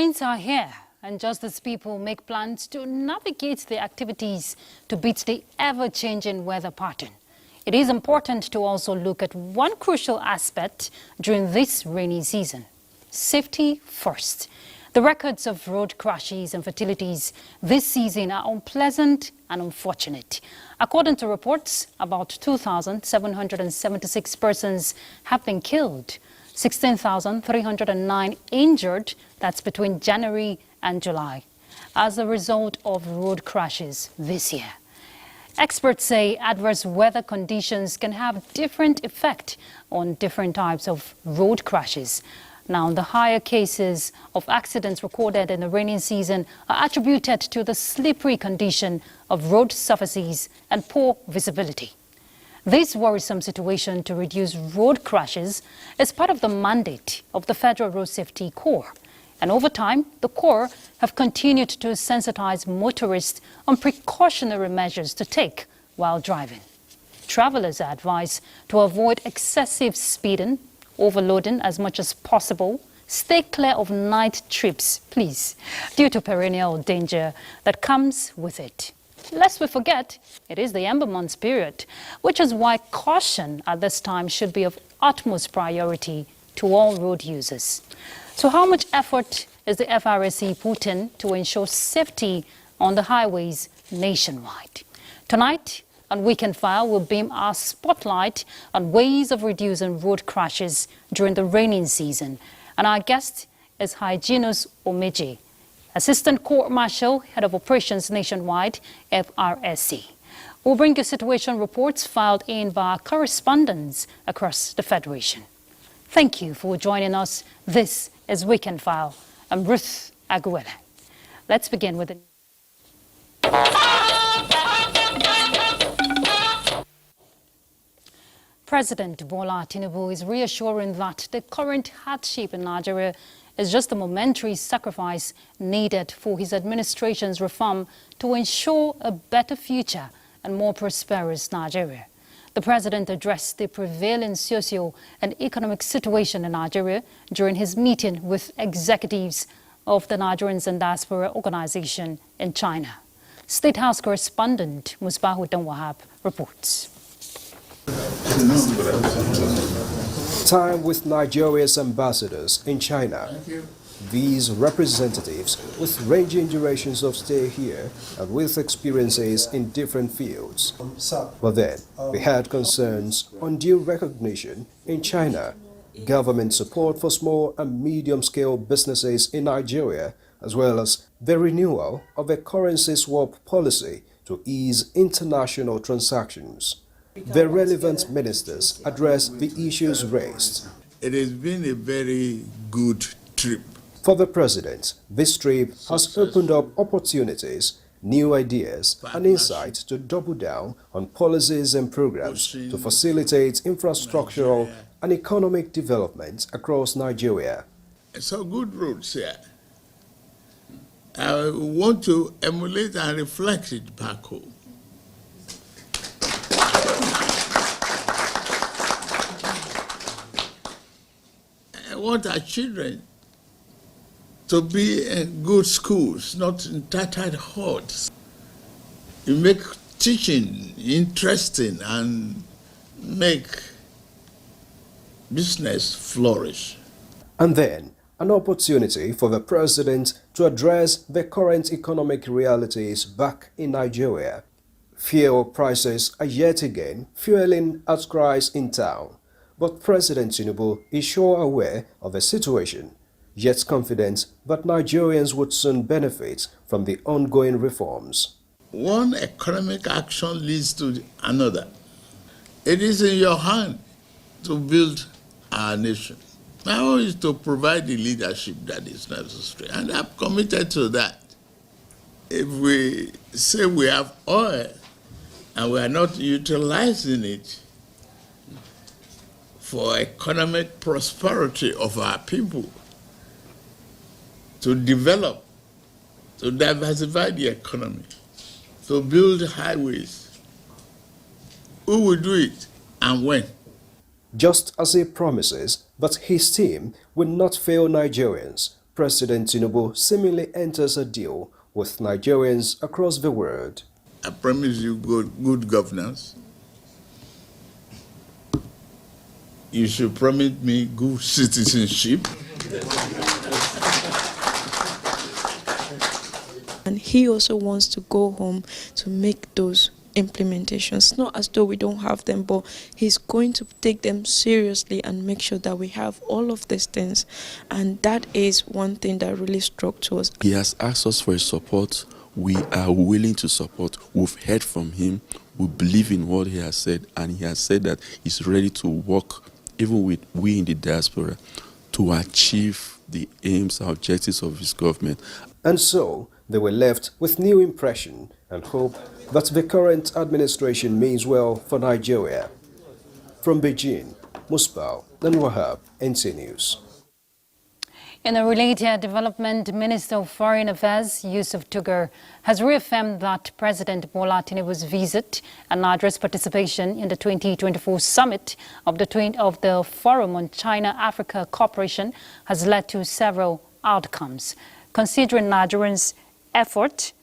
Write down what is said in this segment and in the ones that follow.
Rains are here, and just as people make plans to navigate their activities to beat the ever-changing weather pattern, it is important to also look at one crucial aspect during this rainy season: safety first. The records of road crashes and fatalities this season are unpleasant and unfortunate. According to reports, about 2,776 persons have been killed, 16,309 injured, that's between January and July, as a result of road crashes this year. Experts say adverse weather conditions can have different effect on different types of road crashes. Now, the higher cases of accidents recorded in the rainy season are attributed to the slippery condition of road surfaces and poor visibility. This worrisome situation to reduce road crashes is part of the mandate of the Federal Road Safety Corps. And over time, the Corps have continued to sensitize motorists on precautionary measures to take while driving. Travelers are advised to avoid excessive speeding, overloading as much as possible. Stay clear of night trips, please, due to perennial danger that comes with it. Lest we forget, it is the Ember Months period, which is why caution at this time should be of utmost priority to all road users. So how much effort is the FRSC putting to ensure safety on the highways nationwide? Tonight, on Weekend File, we'll beam our spotlight on ways of reducing road crashes during the raining season. And our guest is Hyginus Omeje, Assistant Court Marshal, Head of Operations Nationwide, FRSC. We'll bring you situation reports filed in by our correspondents across the Federation. Thank you for joining us. This is Weekend File. I'm Ruth Aguela. Let's begin with the President Bola Tinubu is reassuring that the current hardship in Nigeria is just a momentary sacrifice needed for his administration's reform to ensure a better future and more prosperous Nigeria. The president addressed the prevailing socio and economic situation in Nigeria during his meeting with executives of the Nigerians and Diaspora Organization in China. State House correspondent Musbahuddin Wahab reports. Time with Nigeria's ambassadors in China. These representatives, with ranging durations of stay here and with experiences in different fields. But then, they had concerns on due recognition in China, government support for small and medium-scale businesses in Nigeria, as well as the renewal of a currency swap policy to ease international transactions. The relevant ministers addressed the issues raised. It has been a very good trip. For the president, this trip has opened up opportunities, new ideas, and insights to double down on policies and programs to facilitate infrastructural and economic development across Nigeria. So good roads here. I want to emulate and reflect it back home. I want our children to be in good schools, not in tattered huts. You make teaching interesting and make business flourish. And then, an opportunity for the president to address the current economic realities back in Nigeria. Fuel prices are yet again fueling outcries in town. But President Tinubu is sure aware of the situation, yet confident that Nigerians would soon benefit from the ongoing reforms. One economic action leads to another. It is in your hand to build our nation. Now is to provide the leadership that is necessary, and I'm committed to that. If we say we have oil and we are not utilizing it for economic prosperity of our people, to develop, to diversify the economy, to build highways, who will do it and when? Just as he promises that his team will not fail Nigerians, President Tinubu seemingly enters a deal with Nigerians across the world. I promise you good governance. You should promise me good citizenship. And he also wants to go home to make those implementations. Not as though we don't have them, but he's going to take them seriously and make sure that we have all of these things. And that is one thing that really struck to us. He has asked us for his support. We are willing to support. We've heard from him. We believe in what he has said, and he has said that he's ready to work, even with we in the diaspora, to achieve the aims and objectives of his government. And so, they were left with new impression and hope that the current administration means well for Nigeria. From Beijing, Musbal and Wahab, NTA News. In a related development, Minister of Foreign Affairs Yusuf Tugar has reaffirmed that President Bola Tinubu's visit and address participation in the 2024 summit of the Forum on China-Africa Cooperation has led to several outcomes. Considering Nigerians' effort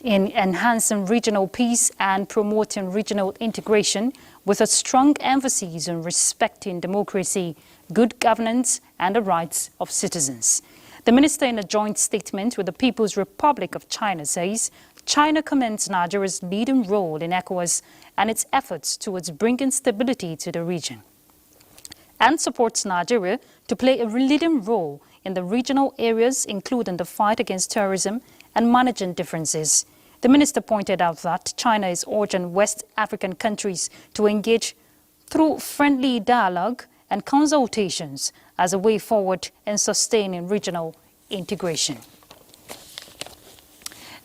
in enhancing regional peace and promoting regional integration with a strong emphasis on respecting democracy, good governance and the rights of citizens. The minister, in a joint statement with the People's Republic of China, says China commends Nigeria's leading role in ECOWAS and its efforts towards bringing stability to the region, and supports Nigeria to play a leading role in the regional areas, including the fight against terrorism and managing differences. The minister pointed out that China is urging West African countries to engage through friendly dialogue and consultations as a way forward in sustaining regional integration.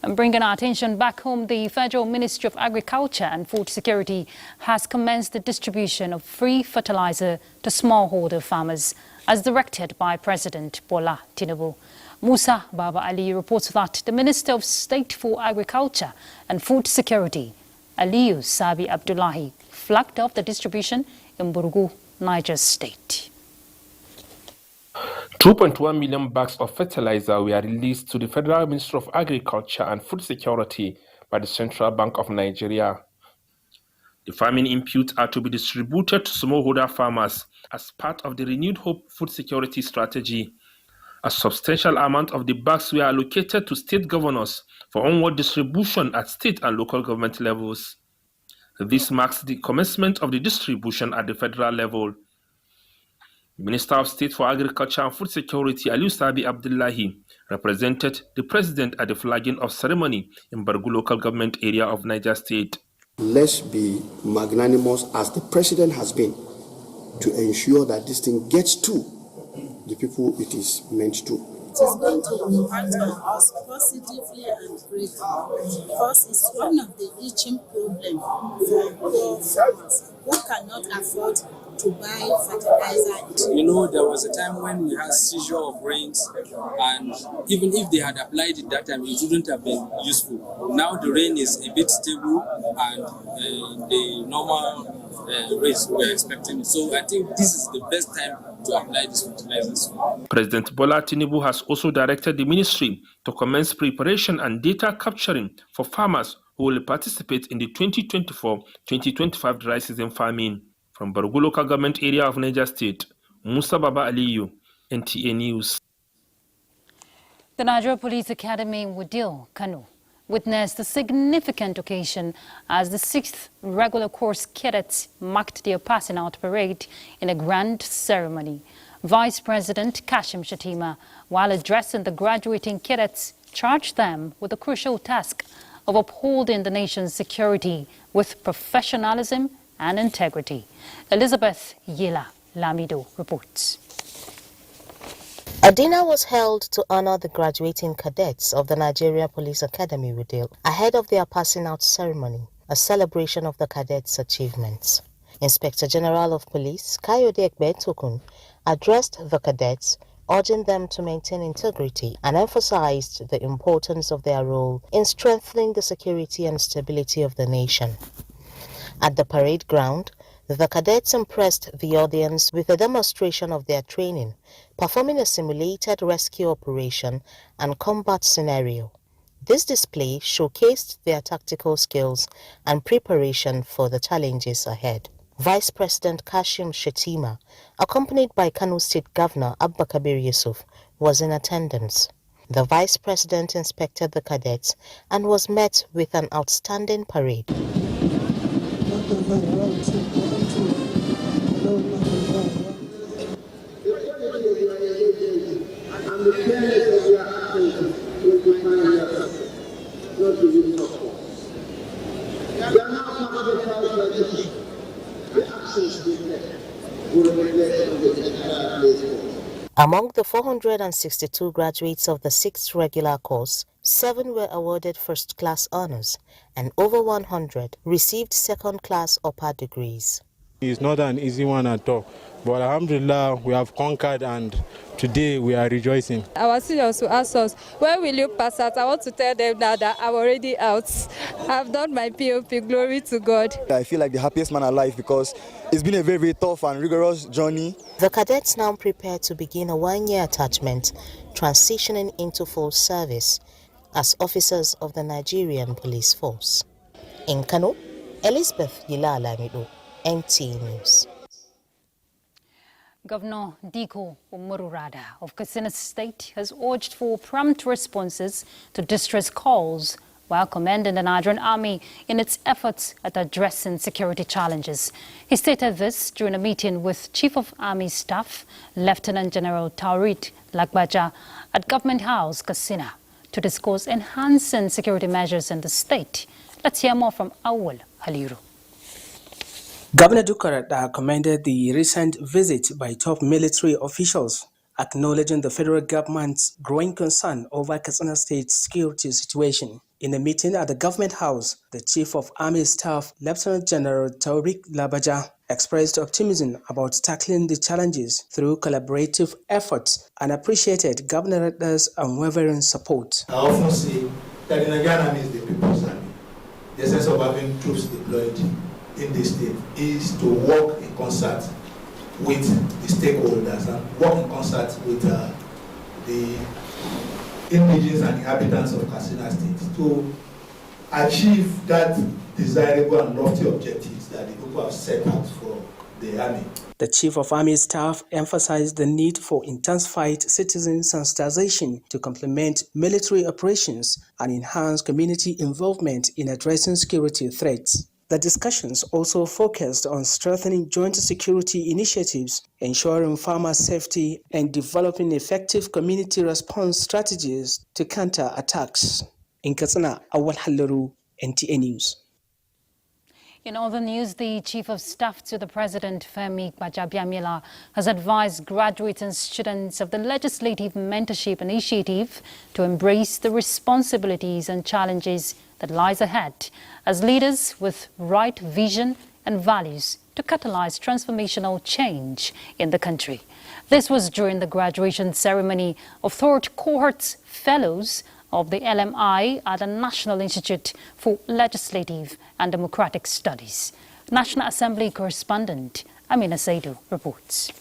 And bringing our attention back home, the Federal Ministry of Agriculture and Food Security has commenced the distribution of free fertilizer to smallholder farmers, as directed by President Bola Tinubu. Musa Baba Ali reports that the Minister of State for Agriculture and Food Security, Aliyu Sabi Abdullahi, flagged off the distribution in Burgu, Niger State. 2.1 million bags of fertilizer were released to the Federal Ministry of Agriculture and Food Security by the Central Bank of Nigeria. The farming inputs are to be distributed to smallholder farmers as part of the Renewed Hope Food Security Strategy. A substantial amount of the bags were allocated to state governors for onward distribution at state and local government levels. This marks the commencement of the distribution at the federal level. The Minister of State for Agriculture and Food Security, Aliyu Sabi Abdullahi, represented the President at the flagging of ceremony in Bargu local government area of Niger State. Let's be magnanimous, as the President has been, to ensure that this thing gets to the people it is meant to. It is going to impact on us positively and greatly, because it's one of the itching problems for poor farmers who cannot afford to buy fertilizer. You know, there was a time when we had seizure of rains, and even if they had applied it that time, it wouldn't have been useful. Now the rain is a bit stable, and the normal rains we're expecting. So I think this is the best time to apply these fertilizers. President Bola Tinubu has also directed the ministry to commence preparation and data capturing for farmers who will participate in the 2024-2025 dry season farming. From Bargu local government area of Niger State, Musa Baba Aliyu, NTA News. The Nigeria Police Academy in Wudil, Kano, witnessed a significant occasion as the 6th regular course cadets marked their passing out parade in a grand ceremony. Vice President Kashim Shatima, while addressing the graduating cadets, charged them with the crucial task of upholding the nation's security with professionalism and integrity. Elizabeth Yela Lamido reports. A dinner was held to honor the graduating cadets of the Nigeria Police Academy Wudil ahead of their passing out ceremony, a celebration of the cadets' achievements. Inspector General of Police Kayode Ekbe-Tokun addressed the cadets, urging them to maintain integrity, and emphasized the importance of their role in strengthening the security and stability of the nation. At the parade ground, The cadets impressed the audience with a demonstration of their training, performing a simulated rescue operation and combat scenario. This display showcased their tactical skills and preparation for the challenges ahead. Vice President Kashim Shettima, accompanied by Kano State Governor Abba Kabir Yusuf, was in attendance. The Vice President inspected the cadets and was met with an outstanding parade. Among the 462 graduates of the 6th regular course, 7 were awarded first-class honors and over 100 received second-class upper degrees. It's not an easy one at all, but alhamdulillah, we have conquered and today we are rejoicing. Our seniors will ask us, when will you pass out? I want to tell them now that I'm already out. I've done my POP, glory to God. I feel like the happiest man alive because it's been a very, very tough and rigorous journey. The cadets now prepare to begin a one-year attachment, transitioning into full service as officers of the Nigerian Police Force. In Kano, Elizabeth Yila-Lamido, NTA News. Governor Diko Umururada of Katsina State has urged for prompt responses to distress calls while commending the Nigerian Army in its efforts at addressing security challenges. He stated this during a meeting with Chief of Army Staff, Lieutenant General Taurit Lagbaja, at Government House, Katsina, to discuss enhancing security measures in the state. Let's hear more from Awal Haliru. Governor Dukarada commended the recent visit by top military officials, acknowledging the federal government's growing concern over Katsina State's security situation. In a meeting at the Government House, the Chief of Army Staff, Lieutenant General Taurik Labaja, expressed optimism about tackling the challenges through collaborative efforts and appreciated Governor Rada's unwavering support. I often say that the Nigerian Army is the people's army. The sense of having troops deployed in the state is to work in concert with the stakeholders and work in concert with the indigenous and inhabitants of Katsina State to achieve that desirable and lofty objectives that the people have set out for the army. The Chief of Army Staff emphasized the need for intensified citizen sensitization to complement military operations and enhance community involvement in addressing security threats. The discussions also focused on strengthening joint security initiatives, ensuring farmer safety, and developing effective community response strategies to counter attacks. In Katsina, Awal Halaru, NTA News. In other news, the Chief of Staff to the President, Femi Gbajabiamila, has advised graduates and students of the Legislative Mentorship Initiative to embrace the responsibilities and challenges that lies ahead as leaders with right vision and values to catalyze transformational change in the country. This was during the graduation ceremony of third cohort fellows of the LMI at the National Institute for Legislative and Democratic Studies. National Assembly correspondent Amina Saidu reports.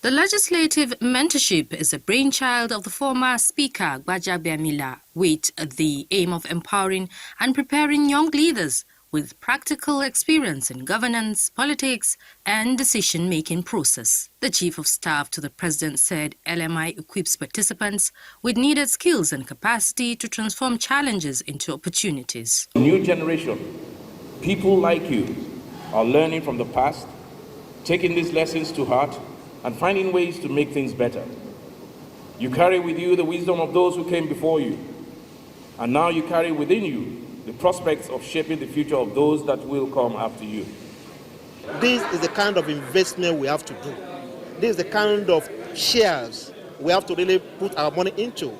The Legislative Mentorship is a brainchild of the former Speaker Gbajabiamila, with the aim of empowering and preparing young leaders with practical experience in governance, politics, and decision-making process. The Chief of Staff to the President said LMI equips participants with needed skills and capacity to transform challenges into opportunities. The new generation, people like you, are learning from the past, taking these lessons to heart, and finding ways to make things better. You carry with you the wisdom of those who came before you, and now you carry within you the prospects of shaping the future of those that will come after you. This is the kind of investment we have to do. This is the kind of shares we have to really put our money into.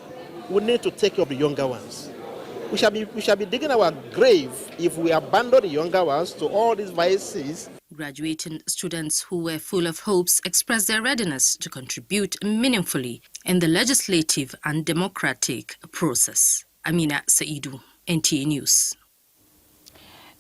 We need to take care of the younger ones. We shall be digging our grave if we abandon the younger ones to all these vices. Graduating students who were full of hopes expressed their readiness to contribute meaningfully in the legislative and democratic process. Amina Saidu, NTA News.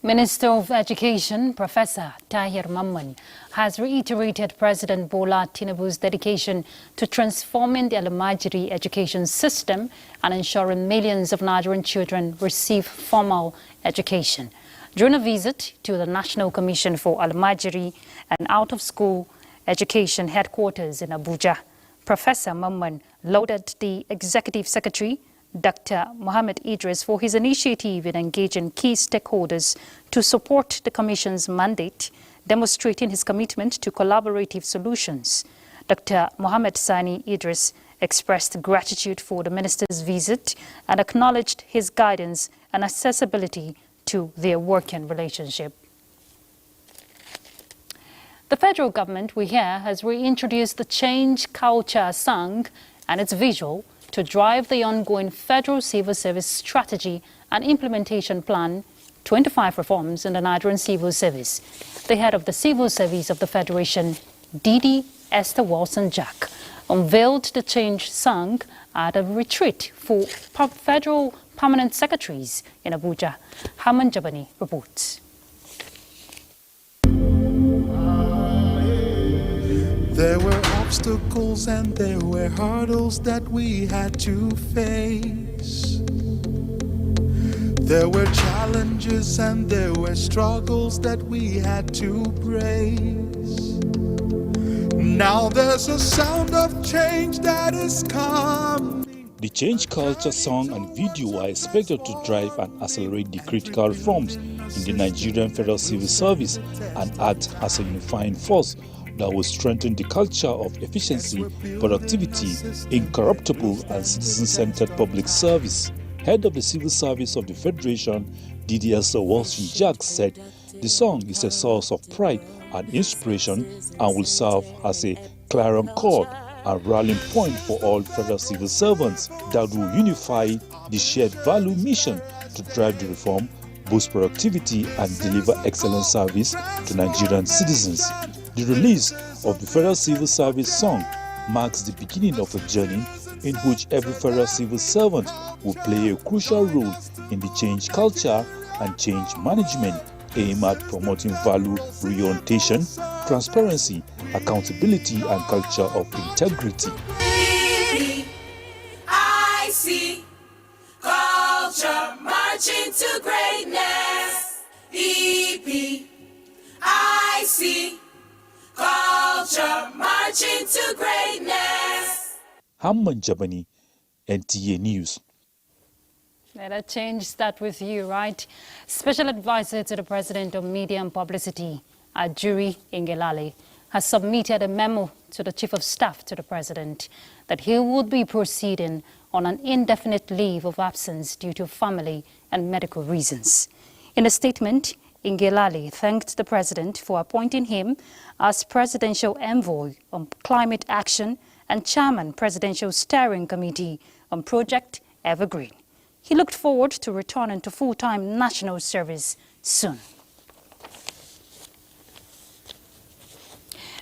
Minister of Education, Professor Tahir Mamman, has reiterated President Bola Tinubu's dedication to transforming the Almajiri education system and ensuring millions of Nigerian children receive formal education. During a visit to the National Commission for Almajiri and Out-of-School Education headquarters in Abuja, Professor Mamman lauded the Executive Secretary, Dr. Mohammed Idris, for his initiative in engaging key stakeholders to support the Commission's mandate, demonstrating his commitment to collaborative solutions. Dr. Mohammed Sani Idris expressed gratitude for the minister's visit and acknowledged his guidance and accessibility to their working relationship. The federal government, we hear, has reintroduced the Change Culture song and its visual to drive the ongoing Federal Civil Service Strategy and Implementation Plan 25 reforms in the Nigerian Civil Service. The head of the Civil Service of the Federation, Didi Esther Wilson-Jack, unveiled the Change song at a retreat for federal permanent secretaries in Abuja. Haman Jabani reports. There were obstacles and there were hurdles that we had to face. There were challenges and there were struggles that we had to brace. Now there's a sound of change that is coming. The Change Culture song and video are expected to drive and accelerate the critical reforms in the Nigerian Federal Civil Service and act as a unifying force that will strengthen the culture of efficiency, productivity, incorruptible and citizen-centered public service. Head of the Civil Service of the Federation, Didi Esther Wilson-Jack, said the song is a source of pride and inspiration and will serve as a clarion call and rallying point for all federal civil servants that will unify the shared value mission to drive the reform, boost productivity and deliver excellent service to Nigerian citizens. The release of the Federal Civil Service song marks the beginning of a journey in which every federal civil servant will play a crucial role in the change culture and change management aimed at promoting value reorientation, transparency, accountability, and culture of integrity. I see culture marching to greatness. EP, I see culture marching to greatness. Hamman Jabani, NTA News. Let us change that with you, right? Special Advisor to the President of Media and Publicity, Ajuri Ngelale, has submitted a memo to the Chief of Staff to the President that he would be proceeding on an indefinite leave of absence due to family and medical reasons. In a statement, Ngelale thanked the President for appointing him as Presidential Envoy on Climate Action and Chairman Presidential Steering Committee on Project Evergreen. He looked forward to returning to full-time national service soon.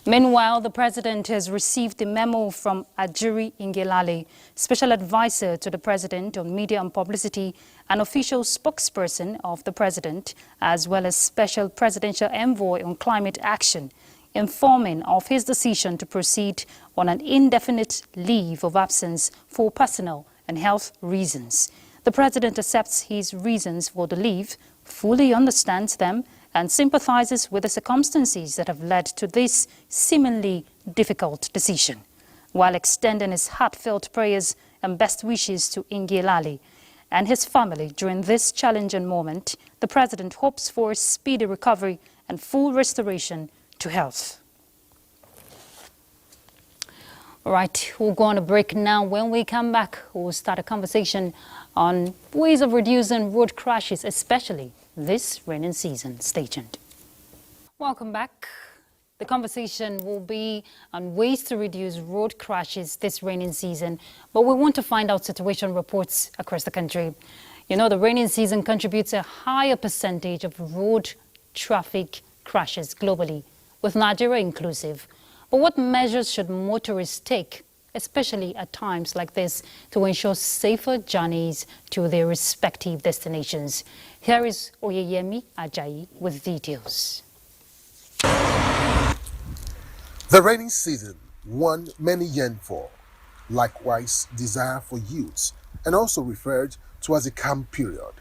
Meanwhile, the President has received a memo from Ajuri Ngelale, Special Advisor to the President on Media and Publicity and official spokesperson of the President, as well as Special Presidential Envoy on Climate Action, informing of his decision to proceed on an indefinite leave of absence for personal and health reasons. The President accepts his reasons for the leave, fully understands them, and sympathizes with the circumstances that have led to this seemingly difficult decision, while extending his heartfelt prayers and best wishes to Ngelale and his family during this challenging moment. The President hopes for a speedy recovery and full restoration to health. All right, we'll go on a break now. When we come back, we'll start a conversation on ways of reducing road crashes, especially this rainy season. Stay tuned. Welcome back. The conversation will be on ways to reduce road crashes this rainy season, but we want to find out situation reports across the country. You know, the rainy season contributes a higher percentage of road traffic crashes globally, with Nigeria inclusive. But what measures should motorists take especially at times like this, to ensure safer journeys to their respective destinations. Here is Oyeyemi Ajayi with details. The rainy season, one many yearn for, likewise desire for youths, and also referred to as a calm period.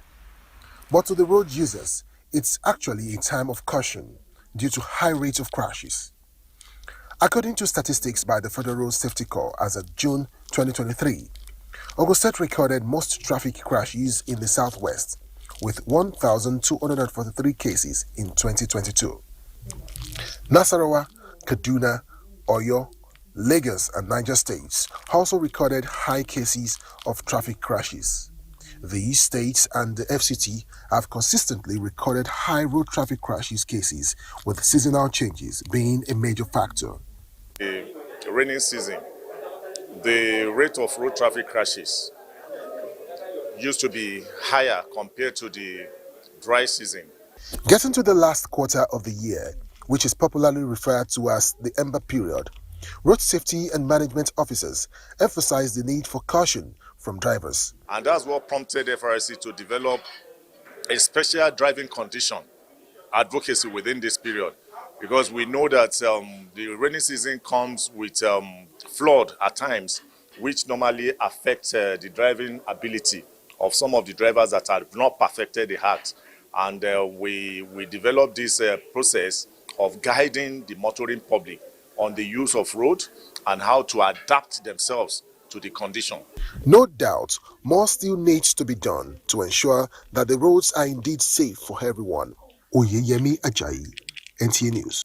But to the road users, it's actually a time of caution due to high rates of crashes. According to statistics by the Federal Road Safety Corps as of June 2023, Ogun State recorded most traffic crashes in the southwest, with 1,243 cases in 2022. Nasarawa, Kaduna, Oyo, Lagos, and Niger states also recorded high cases of traffic crashes. These states and the FCT have consistently recorded high road traffic crashes cases, with seasonal changes being a major factor. The rainy season, the rate of road traffic crashes used to be higher compared to the dry season. Getting to the last quarter of the year, which is popularly referred to as the Ember period, road safety and management officers emphasize the need for caution from drivers. And that's what prompted FRC to develop a special driving condition advocacy within this period, because we know that the rainy season comes with flood at times, which normally affects the driving ability of some of the drivers that have not perfected the act. And we developed this process of guiding the motoring public on the use of road and how to adapt themselves to the condition. No doubt, more still needs to be done to ensure that the roads are indeed safe for everyone. Oyeyemi Ajayi, NTA News.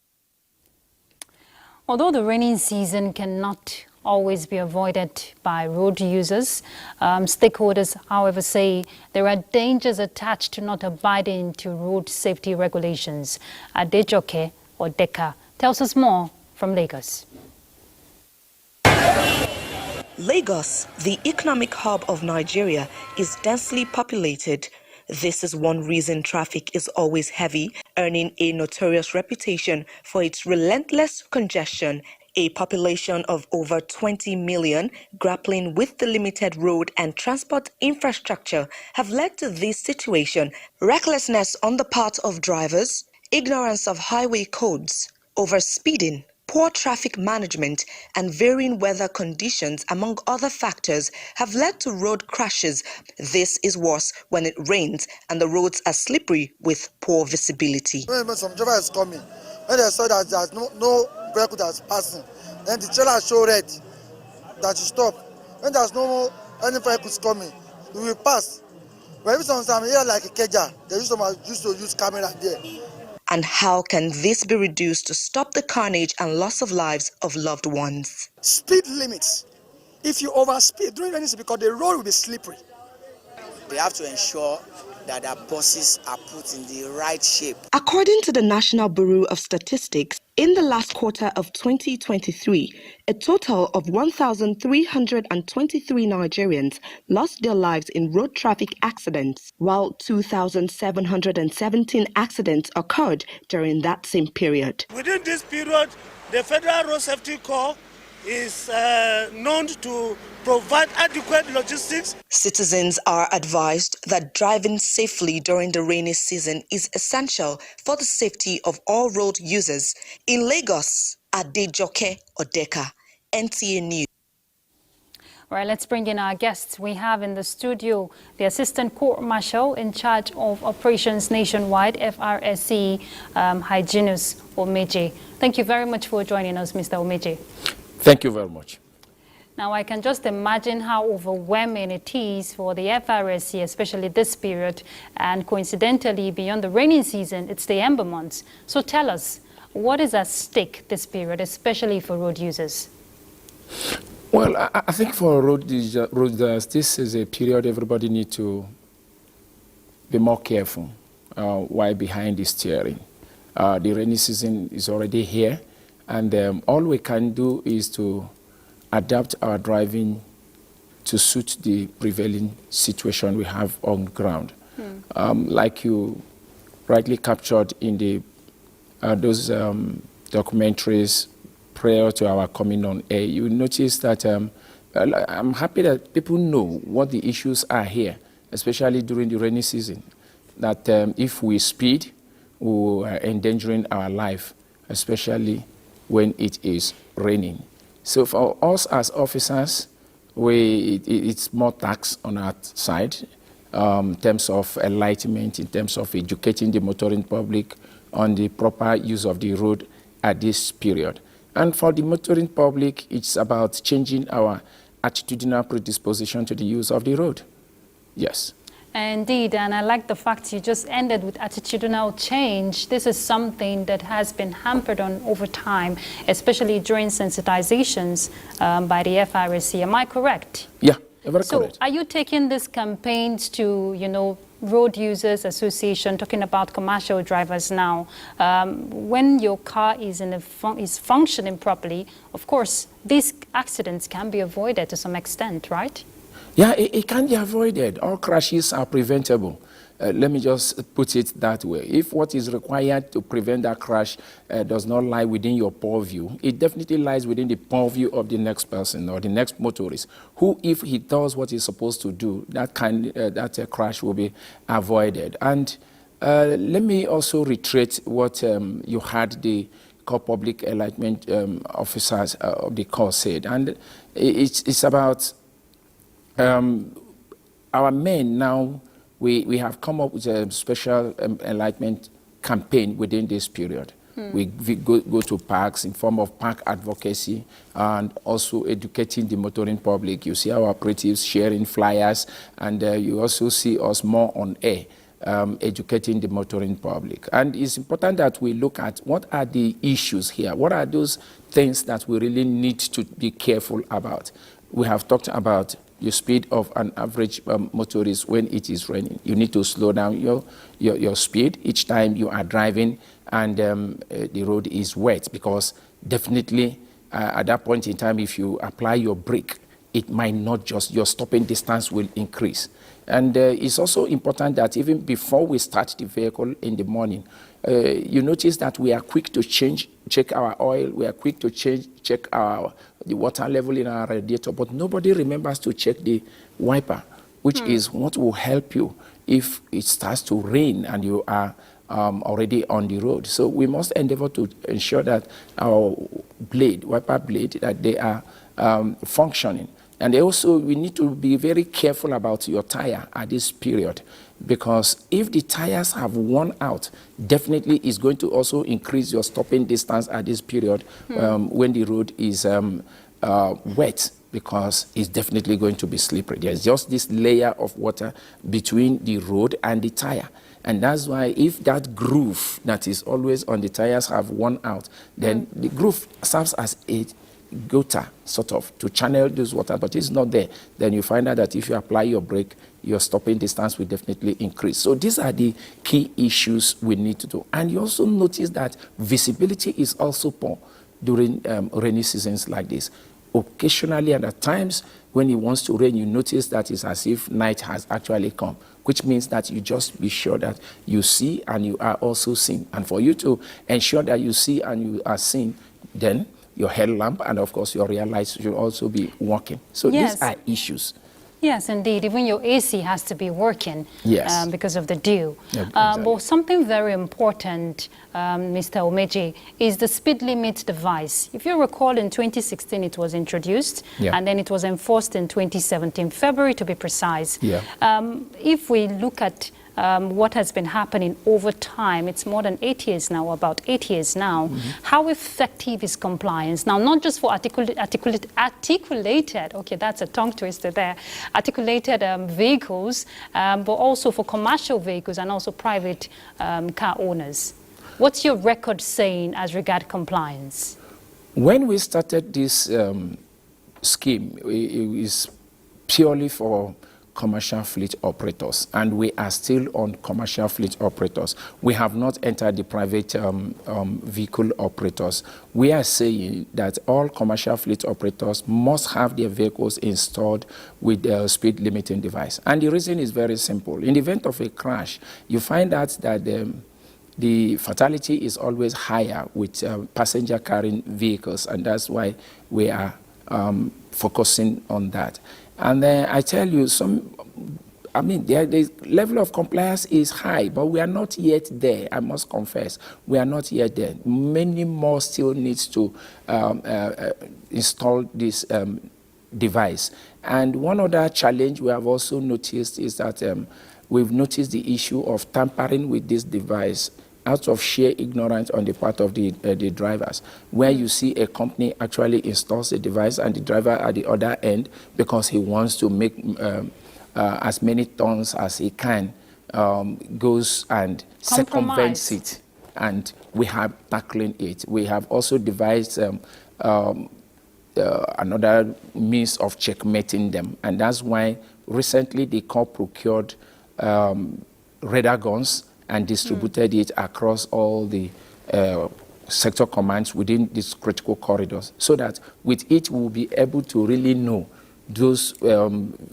Although the rainy season cannot always be avoided by road users, stakeholders, however, say there are dangers attached to not abiding to road safety regulations. Adejoke Odeka tells us more from Lagos. Lagos, the economic hub of Nigeria, is densely populated. This is one reason traffic is always heavy, earning a notorious reputation for its relentless congestion. A population of over 20 million grappling with the limited road and transport infrastructure have led to this situation. Recklessness on the part of drivers, ignorance of highway codes, overspeeding, poor traffic management, and varying weather conditions, among other factors, have led to road crashes. This is worse when it rains and the roads are slippery with poor visibility. When some driver is coming, when they saw that there's no vehicle that's passing, then the trailer show red that you stop. When there's no any vehicles coming, we will pass. But if sometimes here like a keja, they used to use camera there. And how can this be reduced to stop the carnage and loss of lives of loved ones? Speed limits. If you overspeed during rainy season, because the road will be slippery. They have to ensure that their buses are put in the right shape. According to the National Bureau of Statistics, in the last quarter of 2023, a total of 1,323 Nigerians lost their lives in road traffic accidents, while 2,717 accidents occurred during that same period. Within this period, the Federal Road Safety Corps is known to provide adequate logistics. Citizens are advised that driving safely during the rainy season is essential for the safety of all road users. In Lagos, Adejoke Odeka, NTA News. All right, let's bring in our guests. We have in the studio the Assistant Court Marshal in charge of operations nationwide, FRSC, Hyginus Omeje. Thank you very much for joining us, Mr. Omeje. Thank you very much. Now, I can just imagine how overwhelming it is for the FRSC, especially this period, and coincidentally, beyond the rainy season, it's the Ember months. So tell us, what is at stake this period, especially for road users? Well, I think for road users, this is a period everybody needs to be more careful while behind the steering. The rainy season is already here, and all we can do is to adapt our driving to suit the prevailing situation we have on ground. Like you rightly captured in the documentaries prior to our coming on air, you notice that I'm happy that people know what the issues are here, especially during the rainy season, that if we speed, we are endangering our life, especially when it is raining. So for us as officers, it's more tax on our side in terms of enlightenment, in terms of educating the motoring public on the proper use of the road at this period. And for the motoring public, it's about changing our attitudinal predisposition to the use of the road. Yes. Indeed, and I like the fact you just ended with attitudinal change. This is something that has been hampered on over time, especially during sensitizations by the FRSC. Am I correct? Yeah, very correct. So are you taking these campaigns to, Road Users Association, talking about commercial drivers now? When your car is functioning properly, of course, these accidents can be avoided to some extent, right? Yeah, it can be avoided. All crashes are preventable. Let me just put it that way. If what is required to prevent that crash does not lie within your purview, it definitely lies within the purview of the next person or the next motorist, who, if he does what he's supposed to do, that crash will be avoided. And let me also reiterate what you had the core public enlightenment officers of the Corps said. And it's about our men now. We have come up with a special enlightenment campaign within this period. We go to parks in form of park advocacy and also educating the motoring public. You see our operatives sharing flyers, and you also see us more on air educating the motoring public. And it's important that we look at what are the issues here. What are those things that we really need to be careful about? We have talked about the speed of an average motorist when it is raining. You need to slow down your speed each time you are driving and the road is wet, because definitely at that point in time, if you apply your brake, it might not just, your stopping distance will increase. And it's also important that even before we start the vehicle in the morning, you notice that we are quick to check our oil, we are quick to check the water level in our radiator, but nobody remembers to check the wiper, which is what will help you if it starts to rain and you are already on the road. So we must endeavor to ensure that our wiper blade, that they are functioning. And also, we need to be very careful about your tire at this period, because if the tires have worn out, definitely it's going to also increase your stopping distance at this period when the road is wet, because it's definitely going to be slippery. There's just this layer of water between the road and the tire. And that's why if that groove that is always on the tires have worn out, then the groove serves as a gutter, sort of, to channel this water, but it's not there. Then you find out that if you apply your brake, your stopping distance will definitely increase. So these are the key issues we need to do. And you also notice that visibility is also poor during rainy seasons like this. Occasionally, and at times when it wants to rain, you notice that it's as if night has actually come, which means that you just be sure that you see and you are also seen. And for you to ensure that you see and you are seen, then your headlamp and, of course, your rear lights should also be working. So these are issues. Yes, indeed. Even your AC has to be working because of the dew. Yeah, exactly. But something very important, Mr. Omeje, is the speed limit device. If you recall, in 2016, it was introduced, and then it was enforced in 2017, February to be precise. If we look at what has been happening over time, it's more than 8 years now, about 8 years now. How effective is compliance now, not just for articulated, okay, that's a tongue twister there, articulated vehicles, but also for commercial vehicles and also private car owners? What's your record saying as regard compliance? When we started this scheme, it is purely for commercial fleet operators, and we are still on commercial fleet operators. We have not entered the private vehicle operators. We are saying that all commercial fleet operators must have their vehicles installed with a speed limiting device. And the reason is very simple. In the event of a crash, you find out that the fatality is always higher with passenger carrying vehicles, and that's why we are focusing on that. And then I tell you, the level of compliance is high, but we are not yet there, I must confess. We are not yet there. Many more still needs to install this device. And one other challenge we have also noticed is that we've noticed the issue of tampering with this device out of sheer ignorance on the part of the drivers, where you see a company actually installs a device and the driver at the other end, because he wants to make as many tons as he can, goes and circumvents it, and we have tackling it. We have also devised another means of checkmating them, and that's why recently the corps procured radar guns and distributed it across all the sector commands within these critical corridors, so that with it we'll be able to really know those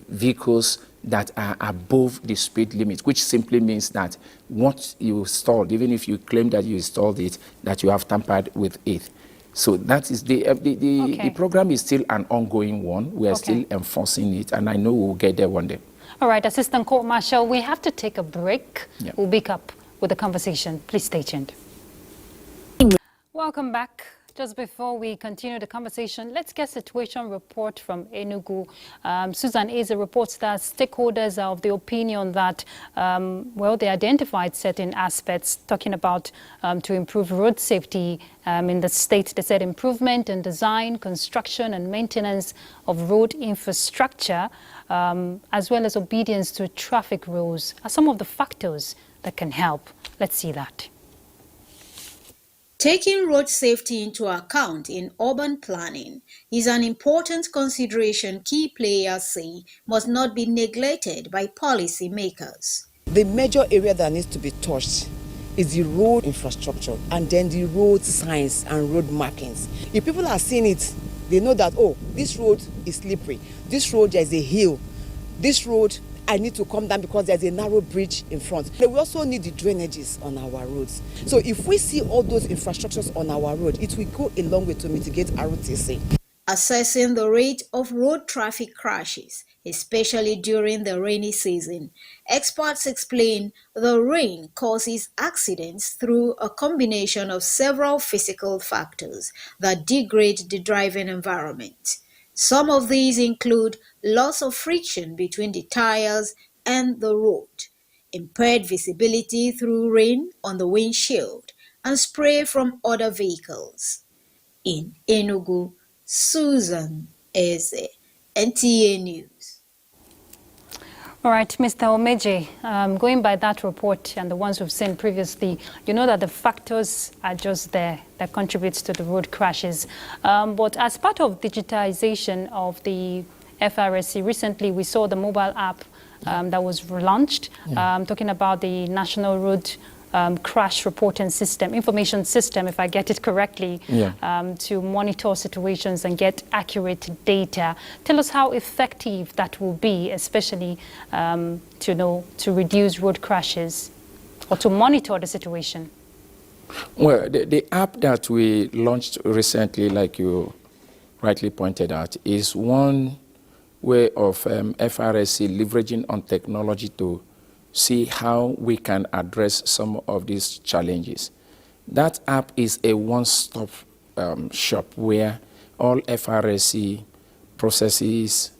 vehicles that are above the speed limit, which simply means that what you installed, even if you claim that you installed it, that you have tampered with it. So that is the program is still an ongoing one. We are still enforcing it, and I know we'll get there one day. All right, Assistant Court Marshal, we have to take a break. Yeah. We'll pick up with the conversation. Please stay tuned. Welcome back. Just before we continue the conversation, let's get a situation report from Enugu. Susan Eze reports that stakeholders are of the opinion that, they identified certain aspects, talking about to improve road safety in the state. They said improvement in design, construction and maintenance of road infrastructure, as well as obedience to traffic rules, are some of the factors that can help. Let's see that. Taking road safety into account in urban planning is an important consideration key players say must not be neglected by policymakers. The major area that needs to be touched is the road infrastructure and then the road signs and road markings. If people are seeing it, they know that, oh, this road is slippery, this road there is a hill, this road I need to come down because there's a narrow bridge in front. We also need the drainages on our roads. So if we see all those infrastructures on our road, it will go a long way to mitigate ROTC. Assessing the rate of road traffic crashes, especially during the rainy season, experts explain the rain causes accidents through a combination of several physical factors that degrade the driving environment. Some of these include loss of friction between the tires and the road, impaired visibility through rain on the windshield, and spray from other vehicles. In Enugu, Susan Eze, NTA News. All right, Mr. Omeje, going by that report and the ones we've seen previously, you know that the factors are just there that contributes to the road crashes. But as part of digitization of the FRSC, recently we saw the mobile app that was relaunched, talking about the National Road Crash Reporting System, information system, if I get it correctly, to monitor situations and get accurate data. Tell us how effective that will be, especially to reduce road crashes or to monitor the situation. Well, the app that we launched recently, like you rightly pointed out, is one way of FRSC leveraging on technology to see how we can address some of these challenges. That app is a one-stop shop where all FRSC processes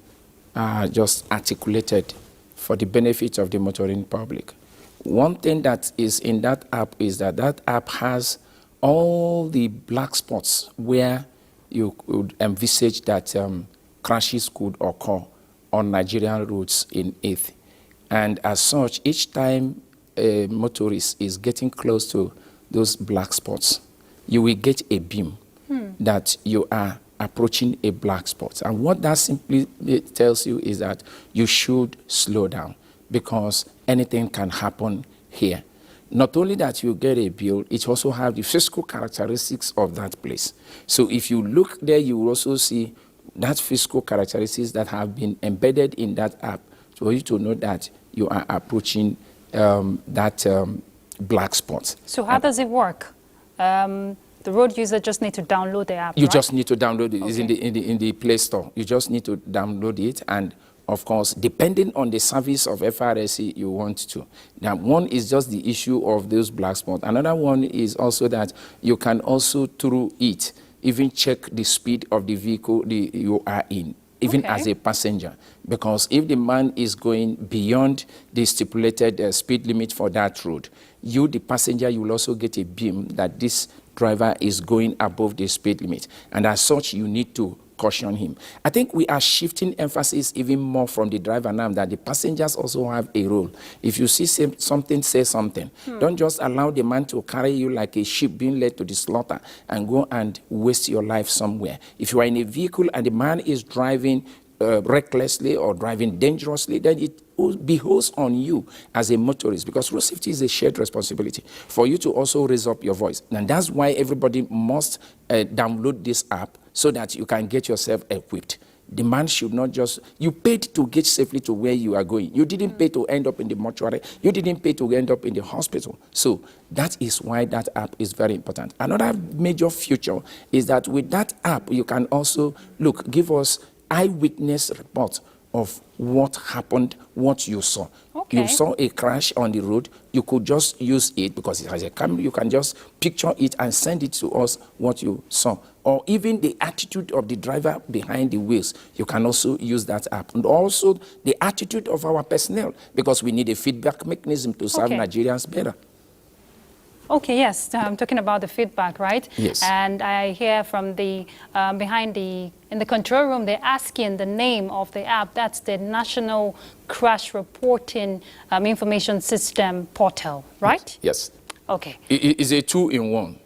are just articulated for the benefit of the motoring public. One thing that is in that app is that that app has all the black spots where you could envisage that crashes could occur on Nigerian roads in it. And as such, each time a motorist is getting close to those black spots, you will get a beam that you are approaching a black spot. And what that simply tells you is that you should slow down because anything can happen here. Not only that you get a bill, it also has the physical characteristics of that place. So if you look there, you will also see that physical characteristics that have been embedded in that app for you to know that you are approaching that black spot. So how does it work? The The road user just need to download the app, You right? just need to download it. Okay. It's in the Play Store. You just need to download it, and of course, depending on the service of FRSC you want to. Now, one is just the issue of those black spots. Another one is also that you can also, through it, even check the speed of the vehicle you are in, even Okay. as a passenger. Because if the man is going beyond the stipulated speed limit for that road, you, the passenger, you will also get a beam that this driver is going above the speed limit. And as such, you need to caution him. I think we are shifting emphasis even more from the driver now that the passengers also have a role. If you see something, say something. Don't just allow the man to carry you like a sheep being led to the slaughter and go and waste your life somewhere. If you are in a vehicle and the man is driving recklessly or driving dangerously, then it behoves on you as a motorist, because road safety is a shared responsibility for you to also raise up your voice. And that's why everybody must download this app so that you can get yourself equipped. The man should not just, you paid to get safely to where you are going. You didn't pay to end up in the mortuary. You didn't pay to end up in the hospital. So that is why that app is very important. Another major feature is that with that app, you can also, give us eyewitness report of what happened, what you saw. Okay. You saw a crash on the road, you could just use it because it has a camera, you can just picture it and send it to us what you saw. Or even the attitude of the driver behind the wheels, you can also use that app. And also the attitude of our personnel, because we need a feedback mechanism to serve Nigerians better. Okay, yes, I'm talking about the feedback, right? Yes. And I hear from the, in the control room, they're asking the name of the app. That's the National Crash Reporting Information System Portal, right? Yes. Okay. It is a two-in-one.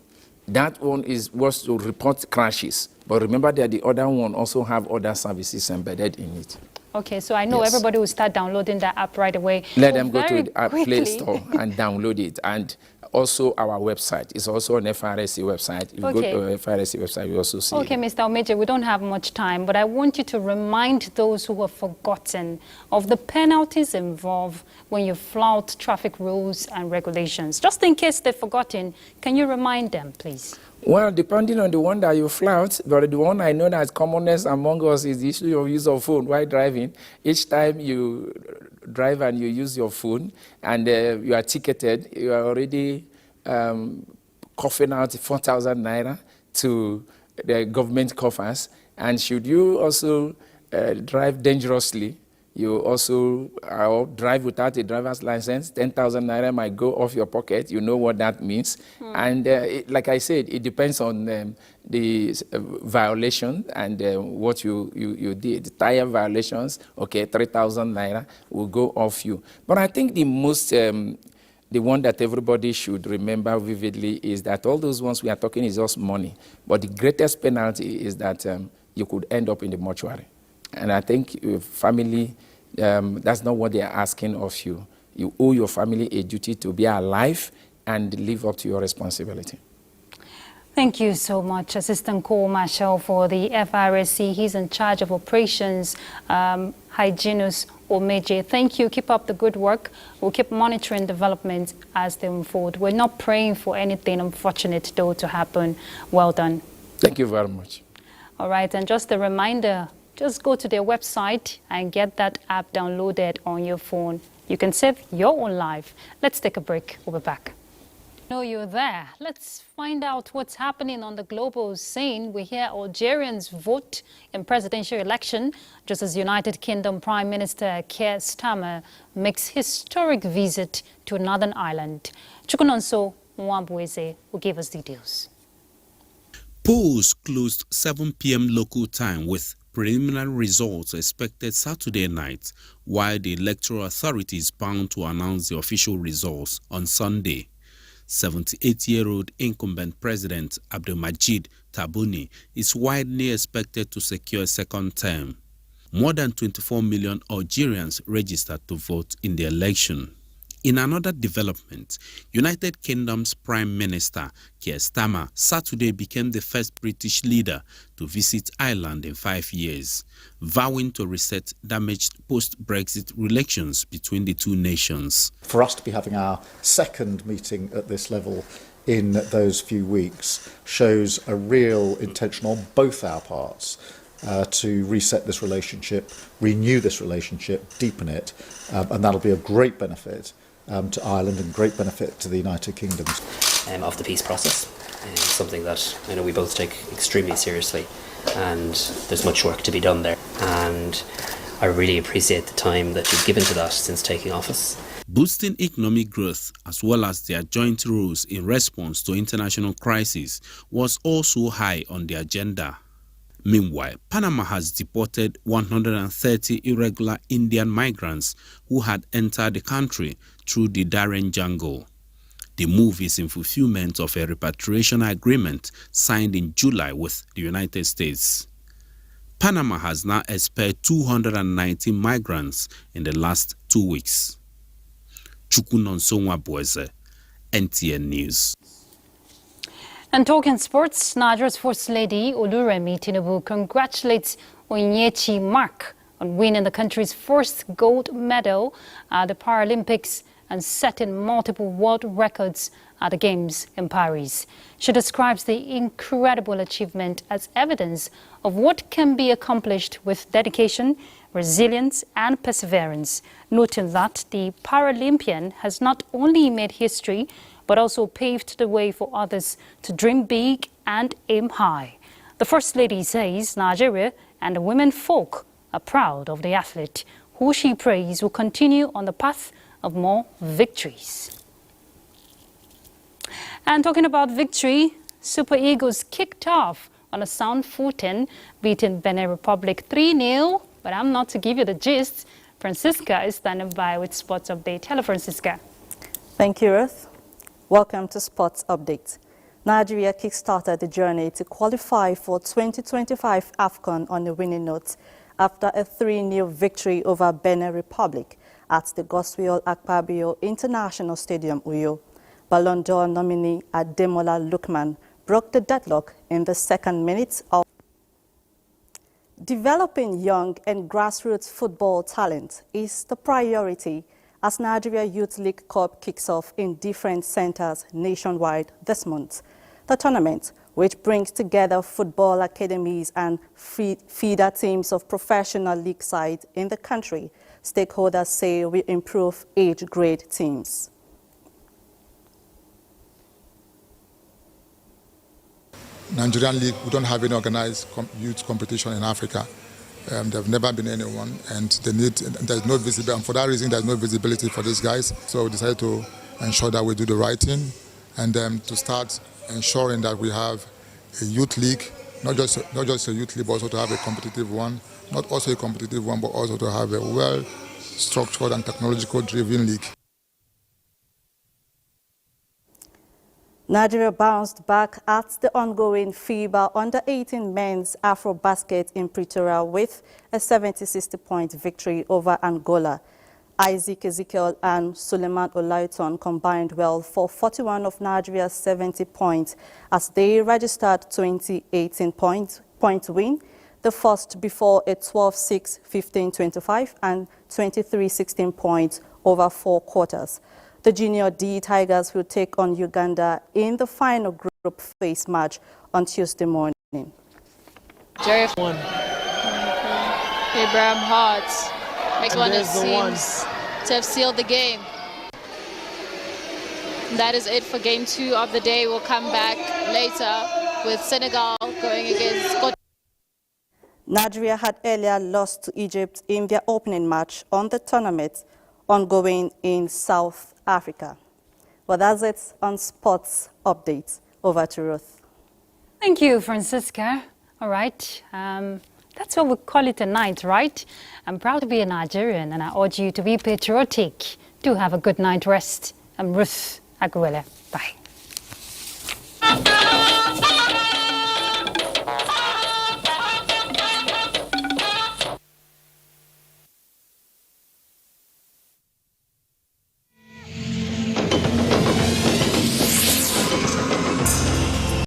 That one was to report crashes. But remember that the other one also have other services embedded in it. Okay, so I know everybody will start downloading that app right away. Let them go to the Play Store and download it. And also our website is also an FRSC website. If you go to the FRSC website, you also see Okay, Mr. Omeje, we don't have much time, but I want you to remind those who have forgotten of the penalties involved when you flout traffic rules and regulations. Just in case they've forgotten, can you remind them, please? Well, depending on the one that you flout, but the one I know that's commonest among us is the issue of use of phone while driving. Each time you drive and you use your phone and you are ticketed, you are already coughing out 4,000 naira to the government coffers. And should you also drive dangerously, you also drive without a driver's license, 10,000 naira might go off your pocket. You know what that means. And like I said, it depends on the violation and what you did. Tire violations, okay, 3,000 naira will go off you. But I think the most, the one that everybody should remember vividly is that all those ones we are talking is just money. But the greatest penalty is that you could end up in the mortuary. And I think family, that's not what they are asking of you. You owe your family a duty to be alive and live up to your responsibility. Thank you so much, Assistant Corps Marshal for the FRSC. He's in charge of operations, Hyginus Omeje. Thank you. Keep up the good work. We'll keep monitoring developments as they unfold. We're not praying for anything unfortunate, though, to happen. Well done. Thank you very much. All right, and just a reminder, just go to their website and get that app downloaded on your phone. You can save your own life. Let's take a break. We'll be back. Know you're there. Let's find out what's happening on the global scene. We hear Algerians vote in presidential election, just as United Kingdom Prime Minister Keir Starmer makes historic visit to Northern Ireland. Chukunonso Mwambweze will give us details. Polls closed 7 p.m. local time with preliminary results expected Saturday night, while the electoral authority is bound to announce the official results on Sunday. 78-year-old incumbent President Abdelmadjid Tebboune is widely expected to secure a second term. More than 24 million Algerians registered to vote in the election. In another development, United Kingdom's Prime Minister Keir Starmer Saturday became the first British leader to visit Ireland in 5 years, vowing to reset damaged post-Brexit relations between the two nations. For us to be having our second meeting at this level in those few weeks shows a real intention on both our parts to reset this relationship, renew this relationship, deepen it, and that'll be a great benefit to Ireland and great benefit to the United Kingdom. Of the peace process, something that I know we both take extremely seriously, and there's much work to be done there, and I really appreciate the time that you've given to that since taking office. Boosting economic growth as well as their joint roles in response to international crises was also high on the agenda. Meanwhile, Panama has deported 130 irregular Indian migrants who had entered the country through the Darien jungle. The move is in fulfillment of a repatriation agreement signed in July with the United States. Panama has now expelled 219 migrants in the last 2 weeks. Chukunonsonwa Boise, NTA News. And talking sports, Nigeria's First Lady Oluremi Tinubu congratulates Onyechi Mark on winning the country's first gold medal at the Paralympics and setting multiple world records at the Games in Paris. She describes the incredible achievement as evidence of what can be accomplished with dedication, resilience and perseverance, noting that the Paralympian has not only made history, but also paved the way for others to dream big and aim high. The First Lady says Nigeria and the women folk are proud of the athlete, who she prays will continue on the path of more victories. And talking about victory, Super Eagles kicked off on a sound footing, beating Benin Republic 3-0. But I'm not to give you the gist. Francisca is standing by with Sports Update. Hello, Francisca. Thank you, Ruth. Welcome to Sports Update. Nigeria kickstarted the journey to qualify for 2025 AFCON on a winning note after a 3-0 victory over Benin Republic at the Godswill Akpabio International Stadium, Uyo. Ballon d'Or nominee Ademola Lookman broke the deadlock in the second minute of developing young and grassroots football talent is the priority as Nigeria Youth League Cup kicks off in different centers nationwide this month. The tournament, which brings together football academies and feeder teams of professional league sides in the country, stakeholders say will improve age grade teams. Nigerian League, we don't have any organized youth competition in Africa. There have never been anyone, and there's no visibility. And for that reason, there's no visibility for these guys. So we decided to ensure that we do the right thing, and to start ensuring that we have a youth league, not just a youth league, but also to have a competitive one. Not also a competitive one, but also to have a well-structured and technological-driven league. Nigeria bounced back at the ongoing FIBA Under-18 men's Afro-Basket in Pretoria with a 70-60 point victory over Angola. Isaac Ezekiel and Suleiman Olaiton combined well for 41 of Nigeria's 70 points as they registered 20-18 point win, the first before a 12-6, 15-25 and 23-16 points over 4 quarters. The Junior D Tigers will take on Uganda in the final group phase match on Tuesday morning. Jerry won. Abraham Hart makes one that seems to have sealed the game. That is it for game 2 of the day. We'll come back later with Senegal going against Scotland. Nigeria had earlier lost to Egypt in their opening match on the tournament ongoing in South Africa. Well, that's it on Sports Updates. Over to Ruth. Thank you, Francisca. All right. That's what we call it a night, right? I'm proud to be a Nigerian, and I urge you to be patriotic. Do have a good night rest. I'm Ruth Aguilera. Bye.